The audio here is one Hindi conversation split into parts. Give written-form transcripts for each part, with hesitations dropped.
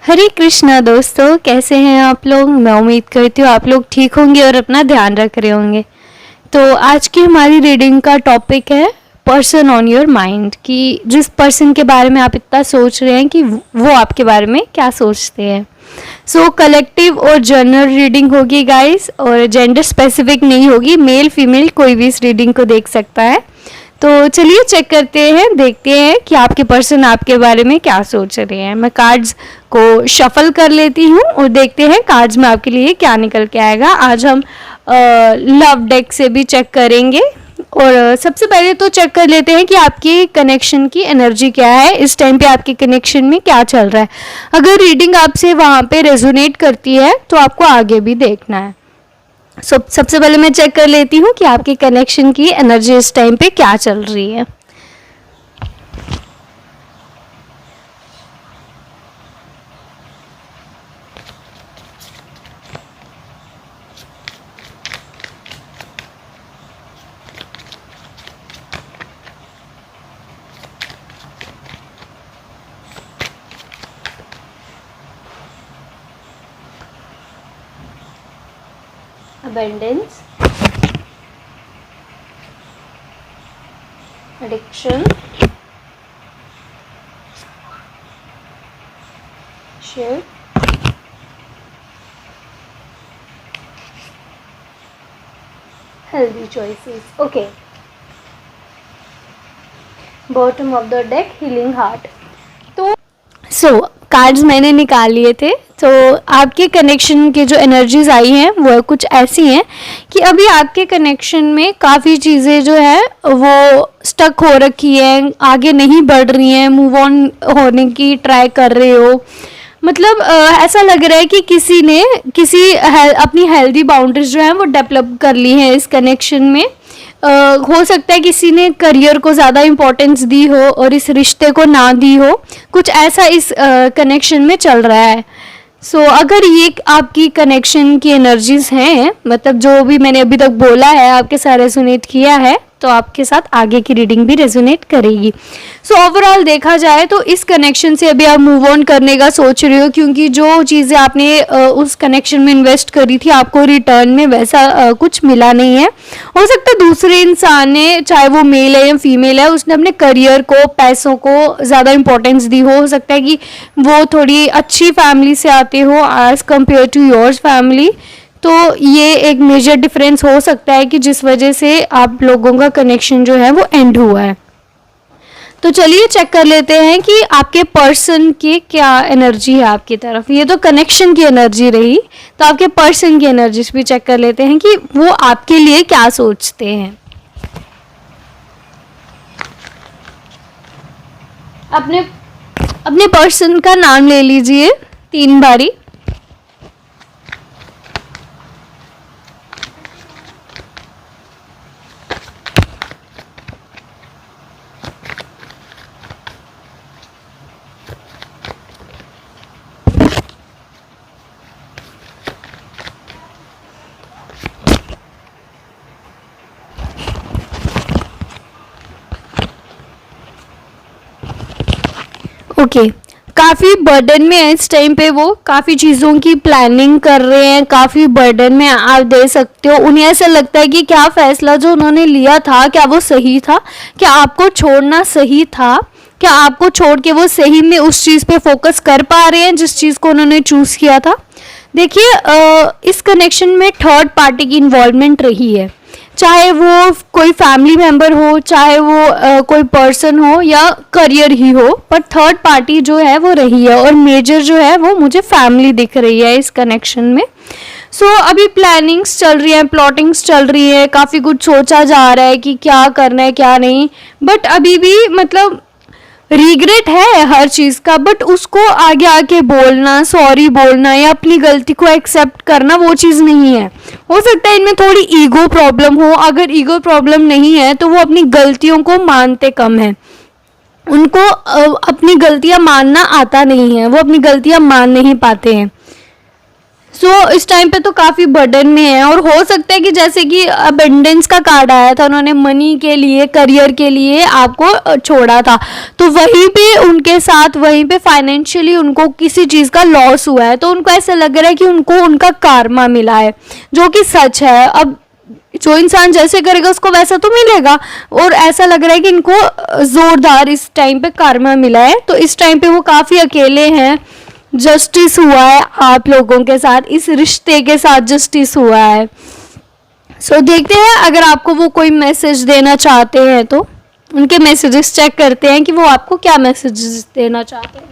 हरे कृष्णा दोस्तों, कैसे हैं आप लोग। मैं उम्मीद करती हूँ आप लोग ठीक होंगे और अपना ध्यान रख रहे होंगे। तो आज की हमारी रीडिंग का टॉपिक है पर्सन ऑन योर माइंड, कि जिस पर्सन के बारे में आप इतना सोच रहे हैं कि वो आपके बारे में क्या सोचते हैं। सो कलेक्टिव और जनरल रीडिंग होगी गाइस, और जेंडर स्पेसिफिक नहीं होगी, मेल फीमेल कोई भी इस रीडिंग को देख सकता है। तो चलिए चेक करते हैं, देखते हैं कि आपके पर्सन आपके बारे में क्या सोच रहे हैं। मैं कार्ड्स को शफल कर लेती हूँ और देखते हैं कार्ड्स में आपके लिए क्या निकल के आएगा। आज हम लव डेक से भी चेक करेंगे, और सबसे पहले तो चेक कर लेते हैं कि आपकी कनेक्शन की एनर्जी क्या है, इस टाइम पे आपके कनेक्शन में क्या चल रहा है। अगर रीडिंग आपसे वहाँ पे रेजोनेट करती है तो आपको आगे भी देखना है। सबसे पहले मैं चेक कर लेती हूँ कि आपके कनेक्शन की एनर्जी इस टाइम पे क्या चल रही है। Abundance, addiction, share, healthy choices. Okay. Bottom of the deck, healing heart. तो कार्ड्स मैंने निकाल लिए थे। तो आपके कनेक्शन के जो एनर्जीज आई हैं वो कुछ ऐसी हैं कि अभी आपके कनेक्शन में काफ़ी चीज़ें जो है वो स्टक हो रखी हैं, आगे नहीं बढ़ रही हैं, मूव ऑन होने की ट्राई कर रहे हो। मतलब ऐसा लग रहा है कि किसी ने अपनी हेल्दी बाउंड्रीज जो हैं वो डेवलप कर ली हैं इस कनेक्शन में। हो सकता है किसी ने करियर को ज़्यादा इम्पोर्टेंस दी हो और इस रिश्ते को ना दी हो, कुछ ऐसा इस कनेक्शन में चल रहा है। अगर ये आपकी कनेक्शन की एनर्जीज हैं, मतलब जो भी मैंने अभी तक बोला है आपके साथ रेजोनेट किया है, तो आपके साथ आगे की रीडिंग भी रेजोनेट करेगी। ओवरऑल देखा जाए तो इस कनेक्शन से अभी आप मूव ऑन करने का सोच रहे हो, क्योंकि जो चीज़ें आपने उस कनेक्शन में इन्वेस्ट करी थी आपको रिटर्न में वैसा कुछ मिला नहीं है। हो सकता है दूसरे इंसान ने, चाहे वो मेल है या फीमेल है, उसने अपने करियर को, पैसों को ज़्यादा इंपॉर्टेंस दी हो सकता है कि वो थोड़ी अच्छी फैमिली से आते हो as compare to yours family. तो ये एक मेजर डिफरेंस हो सकता है कि जिस वजह से आप लोगों का कनेक्शन जो है वो एंड हुआ है। तो चलिए चेक कर लेते हैं कि आपके पर्सन की क्या एनर्जी है आपकी तरफ। ये तो कनेक्शन की एनर्जी रही, तो आपके पर्सन की एनर्जी भी चेक कर लेते हैं कि वो आपके लिए क्या सोचते हैं। अपने पर्सन का नाम ले लीजिए 3 बारी। ओके, काफ़ी बर्डन में है इस टाइम पे, वो काफ़ी चीज़ों की प्लानिंग कर रहे हैं, काफ़ी बर्डन में आप दे सकते हो। उन्हें ऐसा लगता है कि क्या फ़ैसला जो उन्होंने लिया था क्या वो सही था, क्या आपको छोड़ना सही था, क्या आपको छोड़ के वो सही में उस चीज़ पे फोकस कर पा रहे हैं जिस चीज़ को उन्होंने चूज़ किया था। देखिए, इस कनेक्शन में थर्ड पार्टी की इन्वॉल्वमेंट रही है, चाहे वो कोई फैमिली मेम्बर हो, चाहे वो कोई पर्सन हो या करियर ही हो, पर थर्ड पार्टी जो है वो रही है, और मेजर जो है वो मुझे फैमिली दिख रही है इस कनेक्शन में। अभी प्लानिंग्स चल रही है, प्लॉटिंग्स चल रही है, काफ़ी कुछ सोचा जा रहा है कि क्या करना है क्या नहीं, बट अभी भी मतलब रिग्रेट है हर चीज़ का, बट उसको आगे आके बोलना, सॉरी बोलना या अपनी गलती को एक्सेप्ट करना वो चीज़ नहीं है। हो सकता है इनमें थोड़ी ईगो प्रॉब्लम हो, अगर ईगो प्रॉब्लम नहीं है तो वो अपनी गलतियों को मानते कम हैं, उनको अपनी गलतियां मानना आता नहीं है, वो अपनी गलतियां मान नहीं पाते हैं। इस टाइम पे तो काफ़ी बर्डन में है, और हो सकता है कि जैसे कि अबंडेंस का कार्ड आया था, उन्होंने मनी के लिए, करियर के लिए आपको छोड़ा था, तो वहीं पे उनके साथ वहीं पे फाइनेंशियली उनको किसी चीज़ का लॉस हुआ है, तो उनको ऐसा लग रहा है कि उनको उनका कार्मा मिला है, जो कि सच है। अब जो इंसान जैसे करेगा उसको वैसा तो मिलेगा, और ऐसा लग रहा है कि इनको ज़ोरदार इस टाइम पे कार्मा मिला है, तो इस टाइम पे वो काफ़ी अकेले हैं। जस्टिस हुआ है आप लोगों के साथ, इस रिश्ते के साथ जस्टिस हुआ है। देखते हैं अगर आपको वो कोई मैसेज देना चाहते हैं तो उनके मैसेजेस चेक करते हैं कि वो आपको क्या मैसेजेस देना चाहते हैं।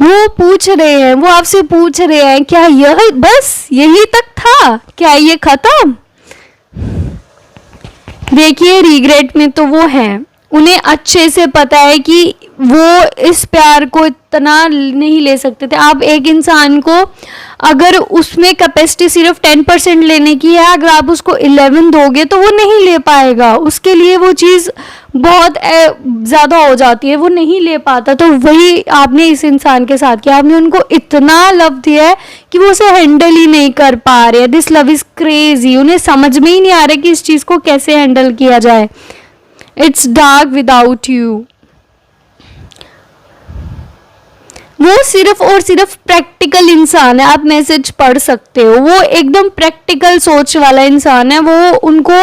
वो पूछ रहे हैं, वो आपसे पूछ रहे हैं क्या यह बस यही तक था, क्या ये खत्म? देखिए रिग्रेट में तो वो हैं, उन्हें अच्छे से पता है कि वो इस प्यार को इतना नहीं ले सकते थे। आप एक इंसान को अगर उसमें कैपेसिटी सिर्फ 10% लेने की है, अगर आप उसको 11 दोगे तो वो नहीं ले पाएगा, उसके लिए वो चीज़ बहुत ज़्यादा हो जाती है, वो नहीं ले पाता। तो वही आपने इस इंसान के साथ किया, आपने उनको इतना लव दिया है कि वो उसे हैंडल ही नहीं कर पा रहे। दिस लव इज़ क्रेजी, उन्हें समझ में ही नहीं आ रहा कि इस चीज़ को कैसे हैंडल किया जाए। It's dark without you. वो सिर्फ और सिर्फ प्रैक्टिकल इंसान है, आप मैसेज पढ़ सकते हो, वो एकदम प्रैक्टिकल सोच वाला इंसान है। वो उनको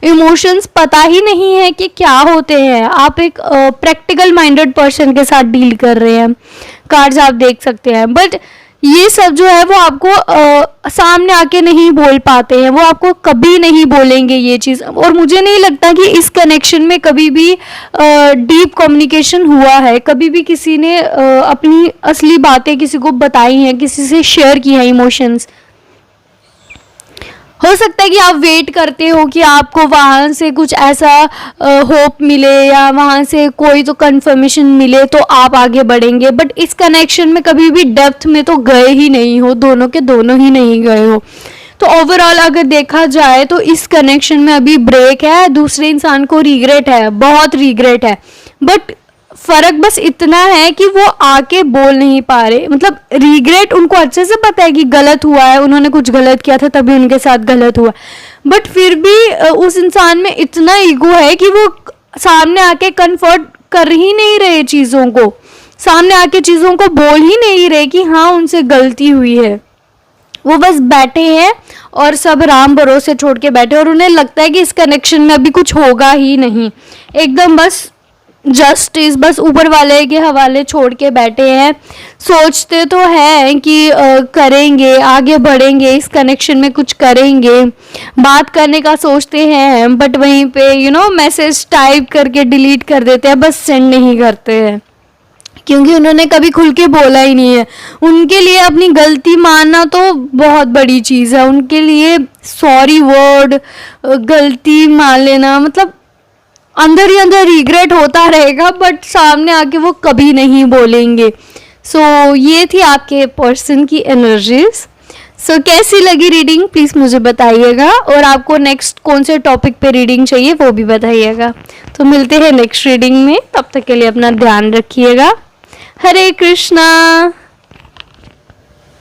इमोशंस पता ही नहीं है कि क्या होते हैं। आप एक प्रैक्टिकल माइंडेड पर्सन के साथ डील कर रहे हैं, कार्ड्स आप देख सकते हैं। बट ये सब जो है वो आपको सामने आके नहीं बोल पाते हैं, वो आपको कभी नहीं बोलेंगे ये चीज़। और मुझे नहीं लगता कि इस कनेक्शन में कभी भी डीप कम्युनिकेशन हुआ है, कभी भी किसी ने अपनी असली बातें किसी को बताई हैं, किसी से शेयर की हैं इमोशंस। हो सकता है कि आप वेट करते हो कि आपको वहाँ से कुछ ऐसा होप मिले या वहाँ से कोई तो कंफर्मेशन मिले तो आप आगे बढ़ेंगे, बट इस कनेक्शन में कभी भी डेप्थ में तो गए ही नहीं हो, दोनों के दोनों ही नहीं गए हो। तो ओवरऑल अगर देखा जाए तो इस कनेक्शन में अभी ब्रेक है, दूसरे इंसान को रिग्रेट है, बहुत रिग्रेट है, बट फर्क बस इतना है कि वो आके बोल नहीं पा रहे। मतलब रिग्रेट उनको अच्छे से पता है कि गलत हुआ है, उन्होंने कुछ गलत किया था तभी उनके साथ गलत हुआ, बट फिर भी उस इंसान में इतना ईगो है कि वो सामने आके कन्फर्ट कर ही नहीं रहे चीज़ों को, सामने आके चीज़ों को बोल ही नहीं रहे कि हाँ उनसे गलती हुई है। वो बस बैठे हैं और सब राम भरोसे छोड़ के बैठे, और उन्हें लगता है कि इस कनेक्शन में अभी कुछ होगा ही नहीं, एकदम बस जस्टिस बस ऊपर वाले के हवाले छोड़ के बैठे हैं। सोचते तो हैं कि करेंगे, आगे बढ़ेंगे, इस कनेक्शन में कुछ करेंगे, बात करने का सोचते हैं, बट वहीं पे मैसेज टाइप करके डिलीट कर देते हैं, बस सेंड नहीं करते हैं, क्योंकि उन्होंने कभी खुल के बोला ही नहीं है। उनके लिए अपनी गलती मानना तो बहुत बड़ी चीज़ है, उनके लिए सॉरी वर्ड, गलती मान लेना, मतलब अंदर ही अंदर रिग्रेट होता रहेगा, बट सामने आके वो कभी नहीं बोलेंगे। ये थी आपके पर्सन की एनर्जीज। कैसी लगी रीडिंग प्लीज़ मुझे बताइएगा, और आपको नेक्स्ट कौन से टॉपिक पे रीडिंग चाहिए वो भी बताइएगा। तो मिलते हैं नेक्स्ट रीडिंग में, तब तक के लिए अपना ध्यान रखिएगा। हरे कृष्णा।